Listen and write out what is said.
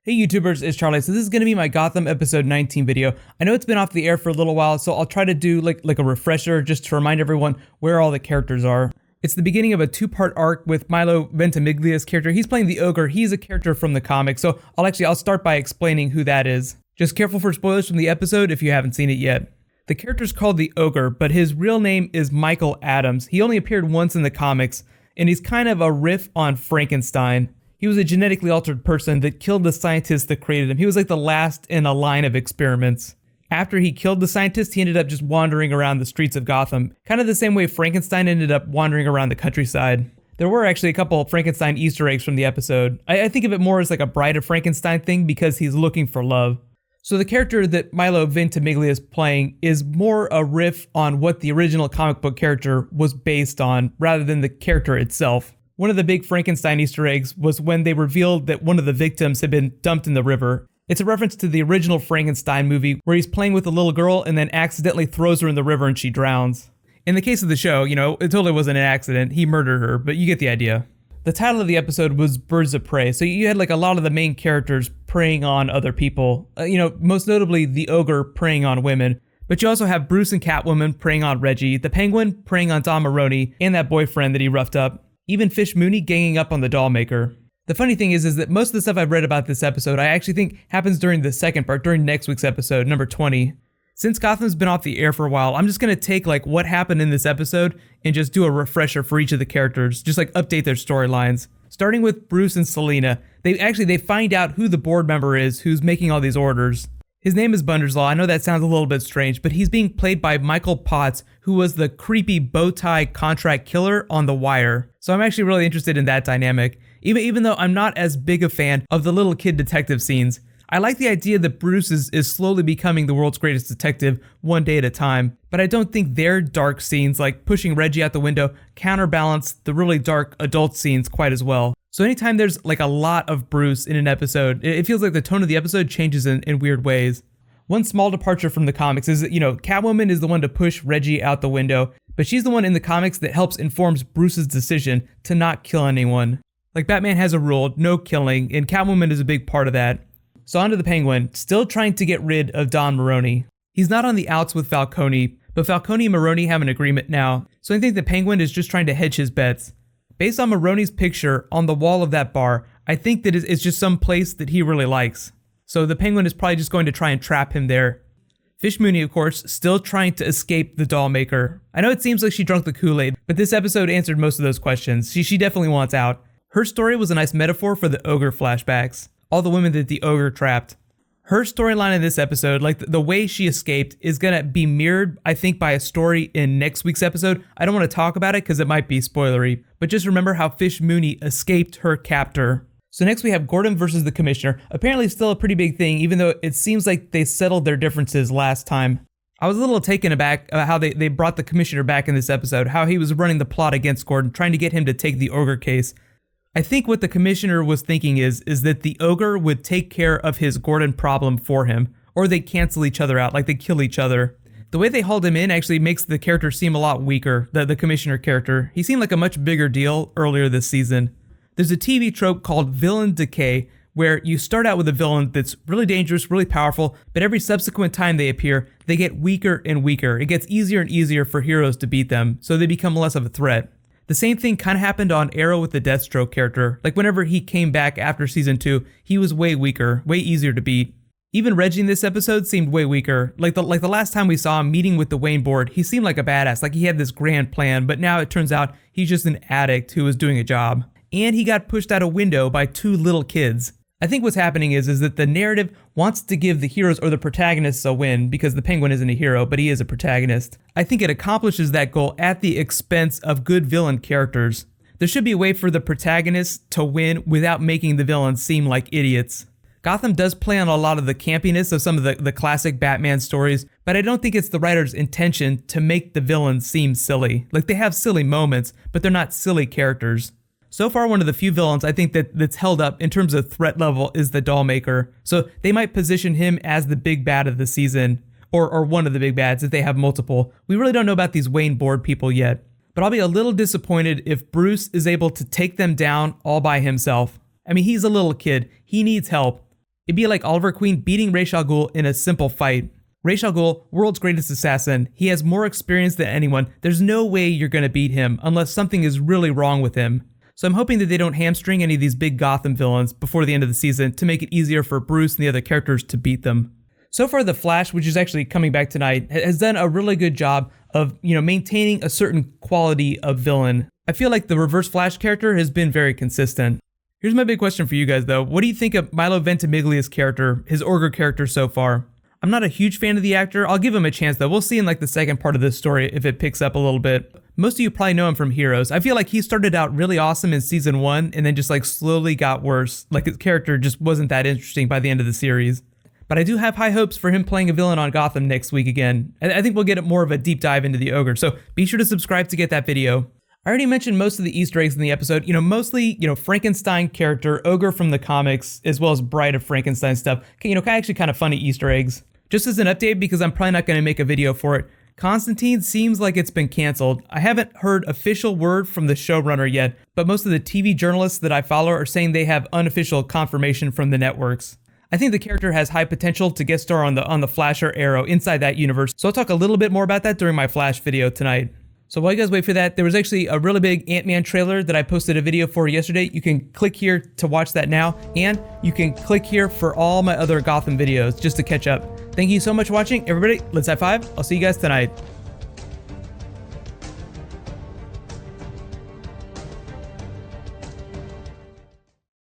Hey YouTubers, it's Charlie. So this is going to be my Gotham episode 19 video. I know it's been off the air for a little while, so I'll try to do like a refresher just to remind everyone where all the characters are. It's the beginning of a two-part arc with Milo Ventimiglia's character. He's playing the Ogre. He's a character from the comics, so I'll start by explaining who that is. Just careful for spoilers from the episode if you haven't seen it yet. The character's called the Ogre, but his real name is Michael Adams. He only appeared once in the comics, and he's kind of a riff on Frankenstein. He was a genetically altered person that killed the scientist that created him. He was like the last in a line of experiments. After he killed the scientist, he ended up just wandering around the streets of Gotham, kind of the same way Frankenstein ended up wandering around the countryside. There were actually a couple of Frankenstein Easter eggs from the episode. I think of it more as like a Bride of Frankenstein thing because he's looking for love. So the character that Milo Ventimiglia is playing is more a riff on what the original comic book character was based on rather than the character itself. One of the big Frankenstein Easter eggs was when they revealed that one of the victims had been dumped in the river. It's a reference to the original Frankenstein movie where he's playing with a little girl and then accidentally throws her in the river and she drowns. In the case of the show, it totally wasn't an accident. He murdered her, but you get the idea. The title of the episode was Birds of Prey, so you had like a lot of the main characters preying on other people. Most notably the Ogre preying on women. But you also have Bruce and Catwoman preying on Reggie, the Penguin preying on Don Maroney, and that boyfriend that he roughed up. Even Fish Mooney ganging up on the Dollmaker. The funny thing is that most of the stuff I've read about this episode I actually think happens during the second part, during next week's episode, number 20. Since Gotham's been off the air for a while, I'm just going to take like what happened in this episode and just do a refresher for each of the characters, just like update their storylines. Starting with Bruce and Selina, they find out who the board member is who's making all these orders. His name is Bunderslaw. I know that sounds a little bit strange, but he's being played by Michael Potts, who was the creepy bow tie contract killer on The Wire. So I'm actually really interested in that dynamic, even though I'm not as big a fan of the little kid detective scenes. I like the idea that Bruce is slowly becoming the world's greatest detective one day at a time, but I don't think their dark scenes, like pushing Reggie out the window, counterbalance the really dark adult scenes quite as well. So anytime there's like a lot of Bruce in an episode, it feels like the tone of the episode changes in weird ways. One small departure from the comics is that, Catwoman is the one to push Reggie out the window, but she's the one in the comics that helps informs Bruce's decision to not kill anyone. Like Batman has a rule, no killing, and Catwoman is a big part of that. So on to the Penguin, still trying to get rid of Don Maroney. He's not on the outs with Falcone, but Falcone and Maroney have an agreement now, so I think the Penguin is just trying to hedge his bets. Based on Maroney's picture on the wall of that bar, I think that it's just some place that he really likes. So the Penguin is probably just going to try and trap him there. Fish Mooney, of course, still trying to escape the Dollmaker. I know it seems like she drunk the Kool-Aid, but this episode answered most of those questions. She definitely wants out. Her story was a nice metaphor for the Ogre flashbacks. All the women that the Ogre trapped. Her storyline in this episode, like the way she escaped, is going to be mirrored, I think, by a story in next week's episode. I don't want to talk about it because it might be spoilery, but just remember how Fish Mooney escaped her captor. So next we have Gordon versus the Commissioner. Apparently still a pretty big thing, even though it seems like they settled their differences last time. I was a little taken aback about how they brought the Commissioner back in this episode, how he was running the plot against Gordon, trying to get him to take the Ogre case. I think what the Commissioner was thinking is that the Ogre would take care of his Gordon problem for him, or they cancel each other out, like they kill each other. The way they hauled him in actually makes the character seem a lot weaker, the Commissioner character. He seemed like a much bigger deal earlier this season. There's a TV trope called villain decay, where you start out with a villain that's really dangerous, really powerful, but every subsequent time they appear, they get weaker and weaker. It gets easier and easier for heroes to beat them, so they become less of a threat. The same thing kind of happened on Arrow with the Deathstroke character. Like whenever he came back after season 2, he was way weaker, way easier to beat. Even Reggie in this episode seemed way weaker. Like the last time we saw him meeting with the Wayne board, he seemed like a badass, like he had this grand plan, but now it turns out he's just an addict who was doing a job. And he got pushed out a window by 2 little kids. I think what's happening is that the narrative wants to give the heroes or the protagonists a win because the Penguin isn't a hero, but he is a protagonist. I think it accomplishes that goal at the expense of good villain characters. There should be a way for the protagonists to win without making the villains seem like idiots. Gotham does play on a lot of the campiness of some of the classic Batman stories, but I don't think it's the writer's intention to make the villains seem silly. Like they have silly moments, but they're not silly characters. So far, one of the few villains I think that's held up in terms of threat level is the Dollmaker. So they might position him as the big bad of the season, or one of the big bads if they have multiple. We really don't know about these Wayne board people yet. But I'll be a little disappointed if Bruce is able to take them down all by himself. I mean, he's a little kid. He needs help. It'd be like Oliver Queen beating Ra's al Ghul in a simple fight. Ra's al Ghul, world's greatest assassin. He has more experience than anyone. There's no way you're gonna beat him unless something is really wrong with him. So I'm hoping that they don't hamstring any of these big Gotham villains before the end of the season to make it easier for Bruce and the other characters to beat them. So far, The Flash, which is actually coming back tonight, has done a really good job of, maintaining a certain quality of villain. I feel like the Reverse Flash character has been very consistent. Here's my big question for you guys though. What do you think of Milo Ventimiglia's character, his Ogre character so far? I'm not a huge fan of the actor. I'll give him a chance though. We'll see in like the second part of this story if it picks up a little bit. Most of you probably know him from Heroes. I feel like he started out really awesome in season 1 and then just like slowly got worse. Like his character just wasn't that interesting by the end of the series. But I do have high hopes for him playing a villain on Gotham next week again. I think we'll get more of a deep dive into the Ogre, so be sure to subscribe to get that video. I already mentioned most of the Easter eggs in the episode, mostly, Frankenstein character, Ogre from the comics, as well as Bride of Frankenstein stuff. Actually kind of funny Easter eggs. Just as an update, because I'm probably not going to make a video for it, Constantine seems like it's been canceled. I haven't heard official word from the showrunner yet, but most of the TV journalists that I follow are saying they have unofficial confirmation from the networks. I think the character has high potential to guest star on the Flash or Arrow inside that universe, so I'll talk a little bit more about that during my Flash video tonight. So while you guys wait for that, there was actually a really big Ant-Man trailer that I posted a video for yesterday. You can click here to watch that now, and you can click here for all my other Gotham videos just to catch up. Thank you so much for watching, everybody. Let's high five. I'll see you guys tonight.